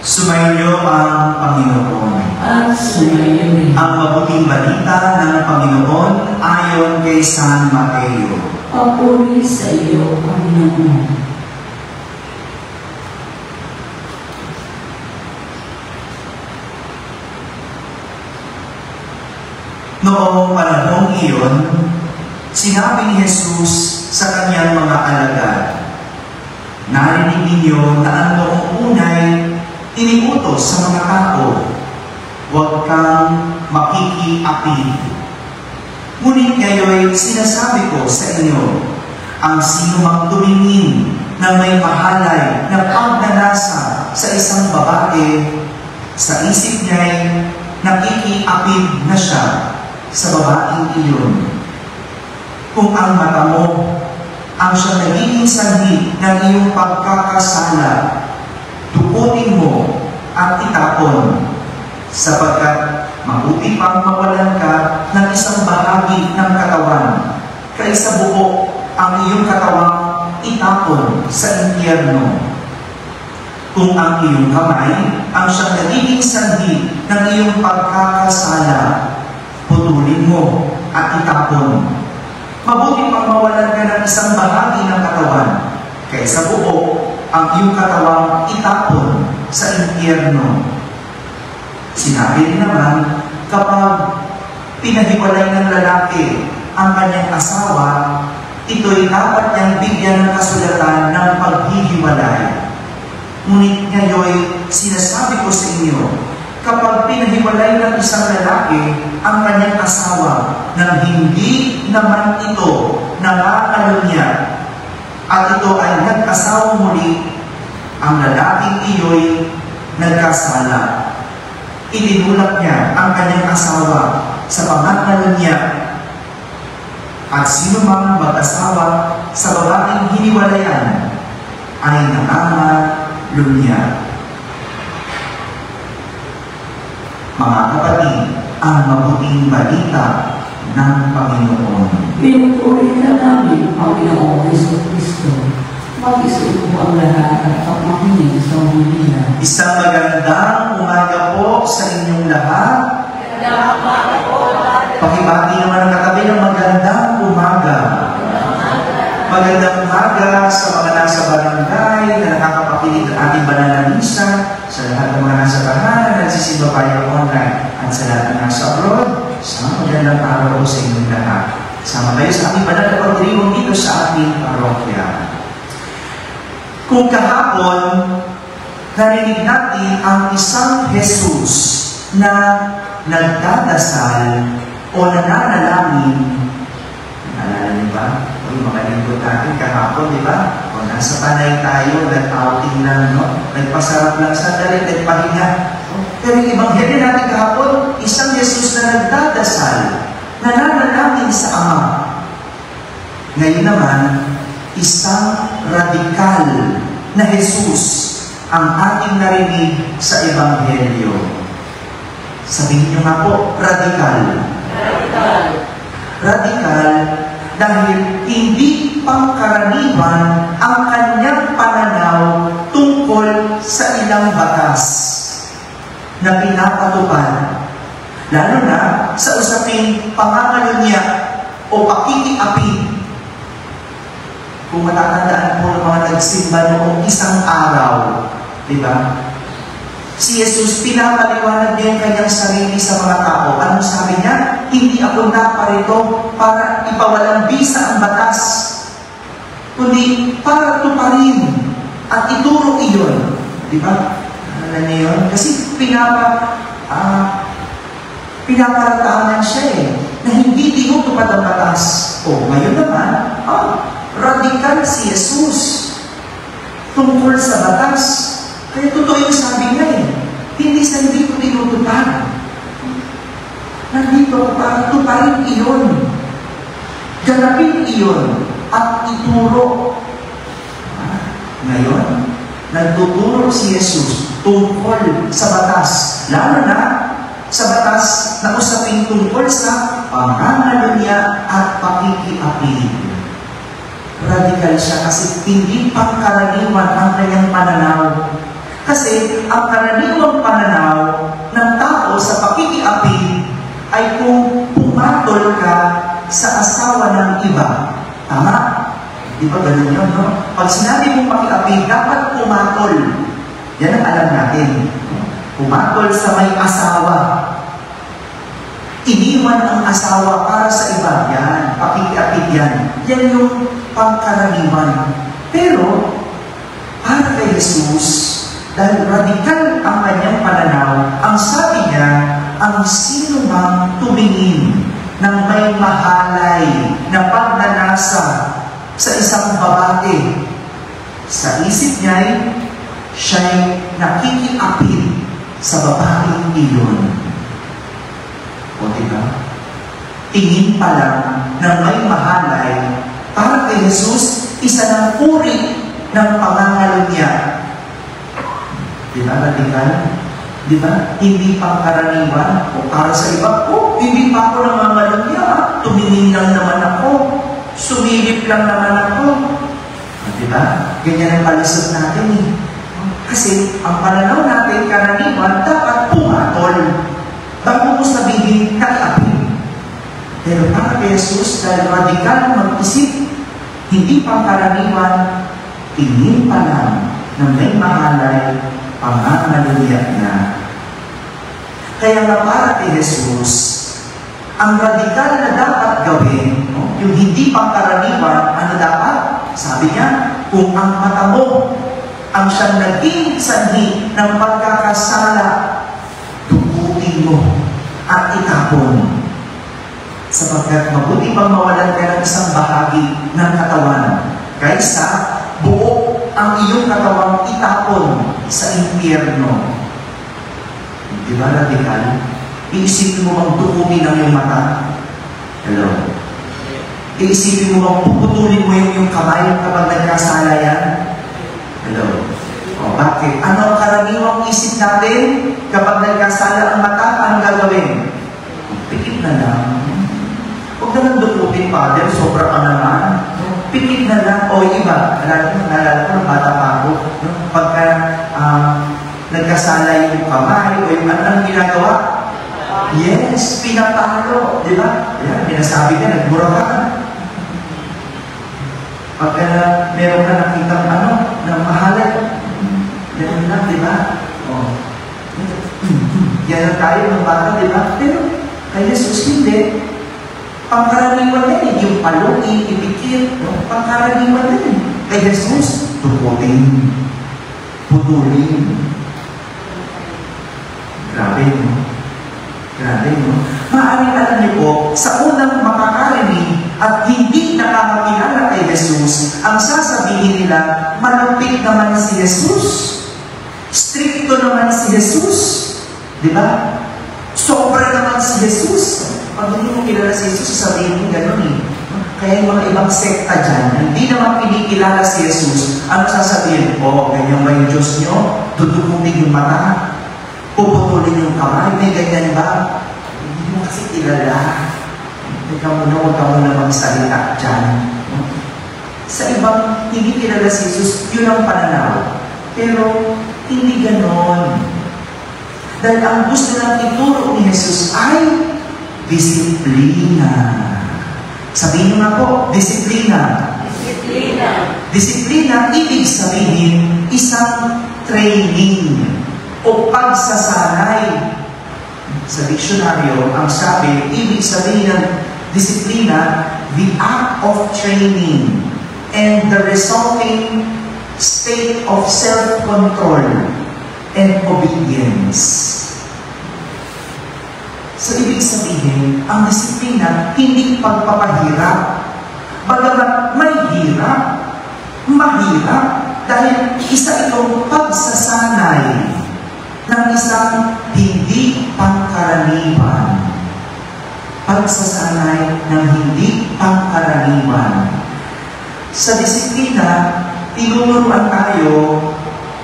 Sumainyo ang Panginoon. At sumainyo rin. Ang mabuting balita ng Panginoon ayon kay San Mateo. Papuri sa iyo, Panginoon. Noong panahong iyon, sinabi ni Jesus sa kanyang mga alagad, "Narinig ninyo na ang noong unay iniutos sa mga tao, huwag kang makikiapid. Ngunit ngayon sinasabi ko sa inyo, ang sino mang tumingin na may mahalay na pagnanasa sa isang babae, sa isip niya'y nakikiapid na siya sa babaeng iyon. Kung ang mata mo ang siyang nagiging sanhi ng iyong pagkakasala, tukutin mo at itapon, sapagkat mabuti pang mawalan ka ng isang bahagi ng katawan, kaysa buo ang iyong katawang itapon sa impyerno. Kung ang iyong kamay ang siyang nagiging sanhi ng iyong pagkakasala, putulin mo at itapon. Mabuti pang mawalan ka ng isang bahagi ng katawan, kaysa buo ang iyong katawang itapon sa impyerno. Sinabi rin naman, kapag pinahiwalay ng lalaki ang kanyang asawa, ito'y dapat niyang bigyan ng kasulatan ng paghihiwalay. Ngunit ngayon, sinasabi ko sa inyo, kapag pinahiwalay ng isang lalaki ang kanyang asawa nang hindi naman ito nangakalunya, at ito ay nag-asawa muli, ang lalaking iyo'y nagkasala. Itinulak niya ang kanyang asawa sa pangangalunya, at sino mang mag-asawa sa babaeng hiniwalayan ay nangangalunya. Mga kapatid, ang mabuting balita ng Panginoon. Pinupuri ka namin, Panginoong Jesucristo. Mag-isuko ang lahat at pagmakinig sa humila. Isang magandang umaga po sa inyong lahat. Pakibati naman ang katabi ng magandang umaga. Magandang umaga sa mga nasa barangay na nakakapakinig ng ating banal na misa, sa lahat ng mga nasa tahanan na nagsisimba tayo online, at sa lahat ng nasa abroad. Sa magandang araw sa inyong lahat. Sama tayo sa aming banal na pagdiriwang dito sa ating parokya. Kung kahapon, narinig natin ang isang Jesus na nagdadasal o nananalangin. Naalala niyo ba? O yung mga lingkod natin kahapon, di ba? O nasa panay tayo, nag-outing lang, no? Nagpasarap lang sandali, nagpahinga. Pero yung ebanghelyo natin kahapon, isang Jesus na nagdadasal, nananalangin sa Ama. Ngayon naman, isang radikal na Jesus ang ating narinig sa ebanghelyo. Sabihin niyo nga po, radikal. Radikal. Radikal dahil hindi pangkaraniwan ang kanyang pananaw tungkol sa ilang batas na pinapatupad, lalo na sa usaping pangangalanya o pakikiapid. Kung matatandaan po ng mga nagsimba noong isang araw, di ba? Si Jesus, pinapaliwanag niya yung kanyang sarili sa mga tao. Anong sabi niya? Hindi ako naparito para ipawalang bisa ang batas, kundi para tuparin at ituro iyon. Di ba? Ano niyo yun? Kasi pinaparatahan siya na hindi tinutupad ang batas. O, ngayon naman, radikal si Jesus tungkol sa batas. Kaya totoo yung sabi niya hindi sa hindi ko tinutupad. Nandito ako para tuparin iyon, ganapin iyon, at ituro. Ngayon, nagtuturo si Jesus tungkol sa batas, lalo na sa batas na usaping tungkol sa pangangalanya at pakikiapid. Radikal siya kasi hindi pangkaraniwan ang kanyang pananaw. Kasi ang karaniwang pananaw ng tao sa pakikiapid ay kung pumatol ka sa asawa ng iba. Tama? Di ba ganun yun, no? Pag sinabi mong pakiapid, dapat pumatol. Yan ang alam natin. Pumatol sa may asawa. Iniwan ang asawa para sa iba. Yan, pakikiapid yan. Yan yung pangkaraniwan. Pero, para kay Jesus, dahil radikal ang kanyang pananaw, ang sabi niya, ang sino mang tumingin ng may mahalay na pagnanasa sa isang babae, sa isip niya'y siya'y nakikiapid sa babaeng iyon. O diba? Tingin pa lang ng may mahalay, para kay Jesus, isa ng uri ng pangangalo niya. Diba, radikal? Diba? Hindi pangkaraniwan o para sa iba, hindi pa ako nangangalo niya. Tumingin lang naman ako. Sumilip lang naman ako. Diba? Ganyan ang palisod natin eh. Kasi ang pananaw natin, karaniwan, dapat pumatol. Bago mo sabihin, nakiapid. Pero para kay Jesus, dahil radikal mag-isip, hindi pangkaraniwan, tingin pa lang na may mahalay, pangangalaluya na. Kaya nga para kay Jesus, ang radikal na dapat gawin, yung hindi pangkaraniwan, ano dapat? Sabi niya, kung ang mata mo ang siyang naging sanhi ng pagkakasala, tukutin mo at itapon. Sapagkat mabuti pang mawalan ka ng isang bahagi ng katawan kaysa buo ang iyong katawang itapon sa impyerno. Di ba, radikal? Iisipin mo bang tukutin ang iyong mata? Hello? Iisipin mo bang puputulin mo yung iyong kamay kapag nagkasala yan? Hello? O, bakit? Ano ang karaniwang isip natin kapag nagkasala ang mata? Anong gagawin? Pikit na lang. Huwag na lang dukutin, Father. Sobra ka naman. Pikit na lang. O, iba. Nalala ko, bata pa ako. Pagka nagkasala yung kamay o yung anong ginagawa? Yes, pinapalo. Di ba? Yan, pinasabi ka, nagmura ka. Pagka meron ka nakitang ng mahalay, yan lang, di ba? O. Yan lang tayo ng bata, di ba? Pero kay Jesus, hindi. Pangkaraniwan yan eh. Yung paluin, ipikit. No? Pangkaraniwan yan eh. Kay Jesus, tukutin. Putulin. Grabe, no? Grabe, no? Maaaring alam niyo po, sa unang makakarinig at hindi nakakakilala kay Jesus, ang sasabihin nila, malupit naman si Jesus. Stricto naman si Jesus. Di ba? Sobra naman si Jesus. Pag hindi mo kilala si Jesus, sasabihin mo gano'n eh. Kaya yung mga ibang sekta dyan, hindi naman pinikilala si Jesus, ano sasabihin? Ganyan ba yung Diyos nyo? Tutukutin yung mata? Puputulin yung kamay? May ganyan ba? Hindi mo kasi kilala. Huwag ka muna magsalita dyan. Sa ibang hindi kilala si Jesus, yun ang pananaw. Pero hindi ganon. Dahil ang gusto lang ituro ni Jesus ay disiplina. Sabihin nyo nga po, disiplina. Disiplina. Disiplina, ibig sabihin, isang training o pagsasanay. Sa diksyonaryo, ang sabi, ibig sabihin ng disiplina, the act of training and the resulting state of self-control and obedience. So, ibig sabihin, ang disiplina, hindi pagpapahirap. Bagamat may hirap, mahirap, dahil isa itong pagsasanay ng isang hindi pangkaraniwan. Pagsasanay ng hindi pangkaraniwan. Sa disiplina, tinuturuan tayo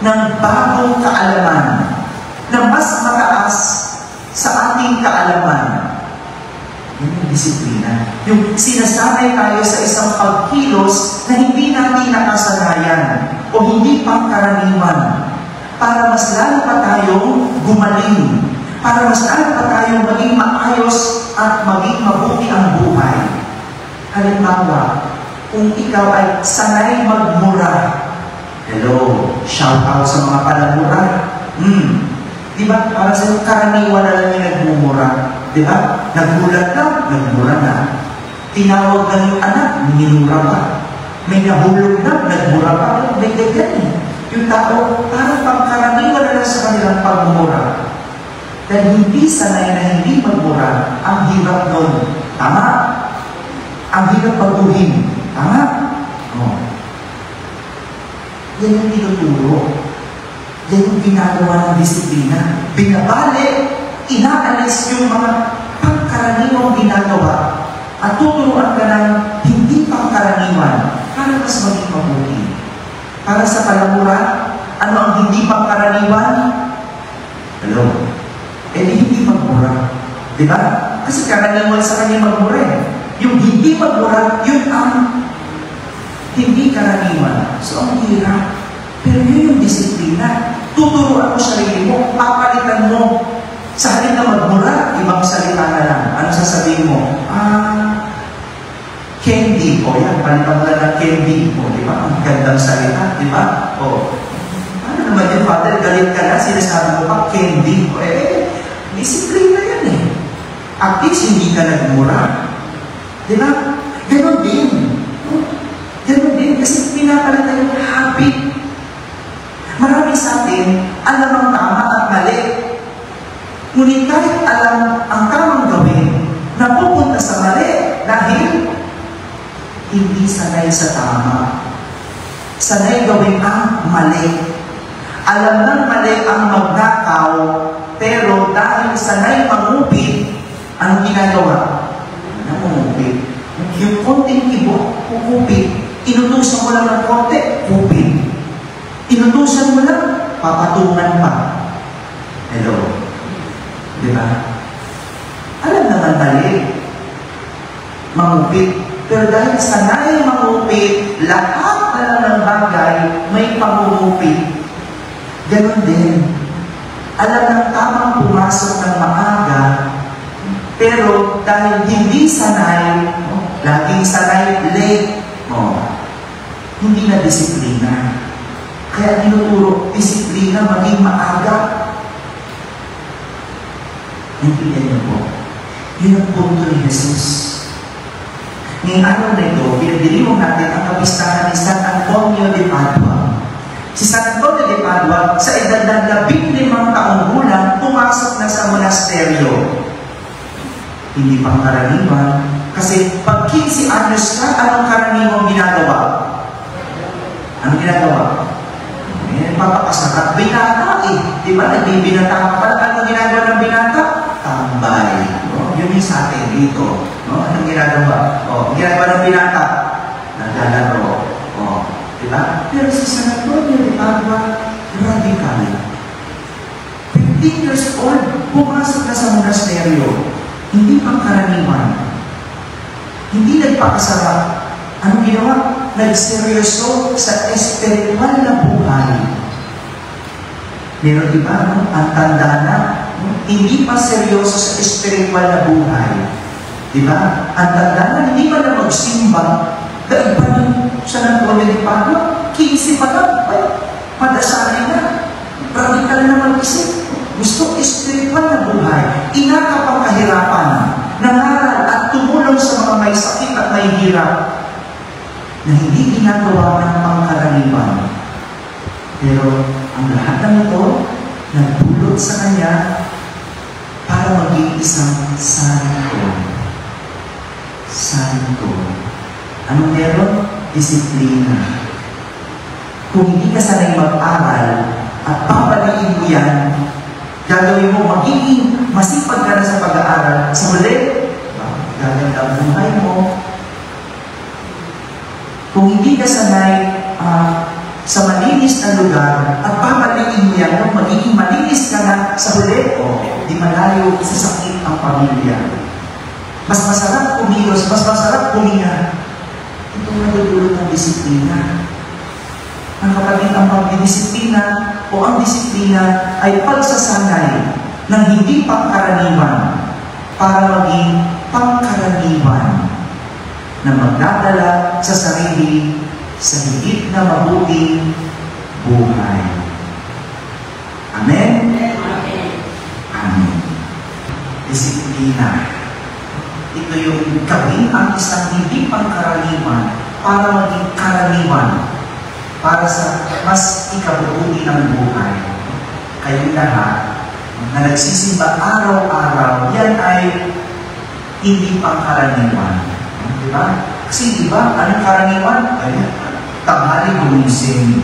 ng bagong kaalaman na mas mataas sa ating kaalaman. Yun yung disiplina. Yung sinasanay tayo sa isang pagkilos na hindi natin nakasanayan o hindi pangkaraniwan. para mas lalo pa tayong gumaling, para mas lalo pa tayong maging maayos at maging mabuti ang buhay. Halimbawa, kung ikaw ay sanay magmura, hello, shout out sa mga palamura. Di ba? Para sa karaniwan na lang yung nagmumura. Di ba? Nagulat na, nagmura na. Tinawag na yung anak, minura pa. May nahulog na, nagmura pa. May ganyan eh. Yung tao, parang pangkaraniwan na lang sa kanilang pagmumura. Dahil hindi sanay na hindi magmura, ang hirap nun. Tama? Ang hirap baguhin. Tama? Oh. Yan yung tinuturo. Yan yung ginagawa ng disiplina. Binabali, inaalis yung mga pangkaraniwang ginagawa at tuturuan ka ng hindi pangkaraniwan para mas maging mabuti. Para sa palamura, ano ang hindi pangkaraniwan? Hello? Eh di hindi magmura. Diba? Kasi karaniwan sa kanya magmura eh. Yung hindi magmura, yun ang hindi karaniwan. So ang hirap. Pero yun yung disiplina. Tuturuan mo sarili mo, papalitan mo. Sa halip na magmura, ibang salita na lang. Ano sasabihin mo? Candy. O yan, palitan mo lang ng candy. O, di ba? Ang gandang salita, di ba? O, ano naman yung Father, galit ka na, sinasabi mo pa, candy. O, disiplina yan eh. At least hindi ka nagmura. Di ba? Ganon din. Ganon din, kasi pinapalitan yung habit. Marami sa atin, alam ang tama at mali. Ngunit kahit alam ang tamang gawin, napupunta sa mali dahil hindi sanay sa tama. Sanay gawin ang mali. Alam ng mali ang magnakaw, pero dahil sanay mangupit, anong ginagawa? Namungupit. Yung konting ibo, kukupit. Inutusan mo lang ng konti, kupit. Inutusan mo lang, papatungan pa. Hello? Diba? Alam naman mali. Mangupit. Pero dahil sanay mangupit, lahat na lang ng bagay may pangungupit. Ganon din. Alam ng tamang pumasok ng maaga, pero dahil hindi sanay, laging sanay late, hindi na disiplina. Kaya tinuturo, disiplina, maging maaga. Naintindihan niyo po. Yun ang punto ni Jesus. Ngayong araw na ito, pinagdiriwang natin ang kapistahan ni San Antonio de Padua. Si San Antonio de Padua, sa edad ng 15 taong gulang, pumasok na sa monasteryo. Hindi pang karaniwan. Kasi pag 15 anyos ka, anong karaniwang ginagawa? Anong ginagawa? Papapasarap binata eh. Di ba? Nagbibinata ka pala. Anong ginagawa ng binata? Tambay. Yun yung sa atin dito. Anong ginagawa? Ang ginagawa ng binata? Naglalaro. Di ba? Pero si San Antonio de Padua, radical. 15 years old, pumasok na sa monasteryo. Hindi pang karaniwan. Hindi nagpakasarap. Anong ginawa? Nagseryoso sa espiritual na buhay. Meron iba, ang tanda na, hindi pa seryoso sa espiritual na buhay. Diba? Ang tanda na, hindi pa na magsimba, dahil pa rin siya ng Antonio de Padua, 15 pa lang, padasalin na, radikal na mag-isip. Gusto espiritual na buhay, inakap ang kahirapan, nangaral at tumulong sa mga may sakit at may hirap, na hindi ginagawa ng pangkaraniwan. Pero ang lahat ng ito, nagdulot sa kanya para maging isang santo. Santo. Anong meron? Disiplina. Kung hindi ka sanay mag-aral at papaliin mo yan, gagawin mo, magiging masipag ka na sa pag-aaral. Sa huli, gaganda ang buhay mo. Kung hindi ka sanay sa malinis na lugar at papaliin mo yan, magiging malinis ka na sa huli, di malayo sa sakit ang pamilya. Mas masarap kumilos, mas masarap kuminga. Ito ang nadudulot ng disiplina. Ang kapatid ang pagdidisiplina, o ang disiplina ay pagsasanay ng hindi pangkaraniwan para maging pangkaraniwan na magdadala sa sarili sa higit na mabuting buhay. Amen? Amen. Disiplina. Ito yung gawin ang isang hindi pangkaraniwan para maging karaniwan para sa mas ikabubuti ng buhay. Kayong lahat na nagsisimba araw-araw, yan ay hindi pangkaraniwan. Di ba? Kasi di ba, anong karaniwan? Ay, tanghali gumising,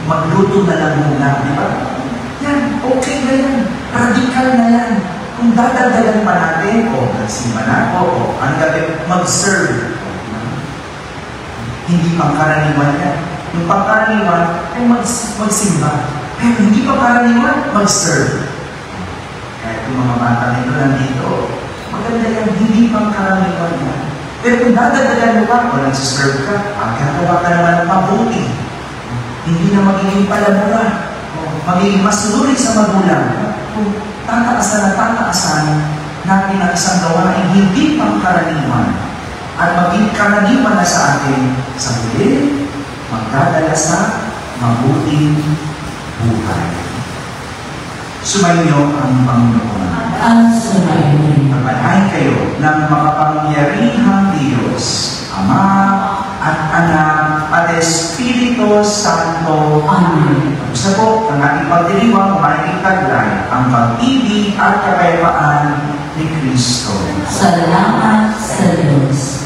magluto na lang muna, di ba? Yan, okay na yan. Radikal na yan. Kung dadagdagan pa natin, nagsimba na ako, ang gabi, mag-serve. Hindi pangkaraniwan yan. Yung pangkaraniwan ay magsimba. Pero hindi pangkaraniwan, mag-serve. Kaya kung mga bata nito nandito, maganda yan, hindi pangkaraniwan yan. Pero kung dadagdagan mo pa, o nagsiserve ka, gagawa ka naman ng mabuti. Hindi na magiging palamura. Magiging masunurin sa magulang. Tataasan natin ang isang gawain hindi pangkaraniwan at maging karaniwan na sa atin sa huli, magdadala sa mabuting buhay. Sumainyo ang Panginoon. Pagpalain kayo ng makapangyarihang Diyos, Ama at Anak at Espiritu Santo. Amen. Sa po, ang ating pagdiriwang maikitaglay ang pag-ibig at kapayapaan ni Kristo. Salamat sa Diyos.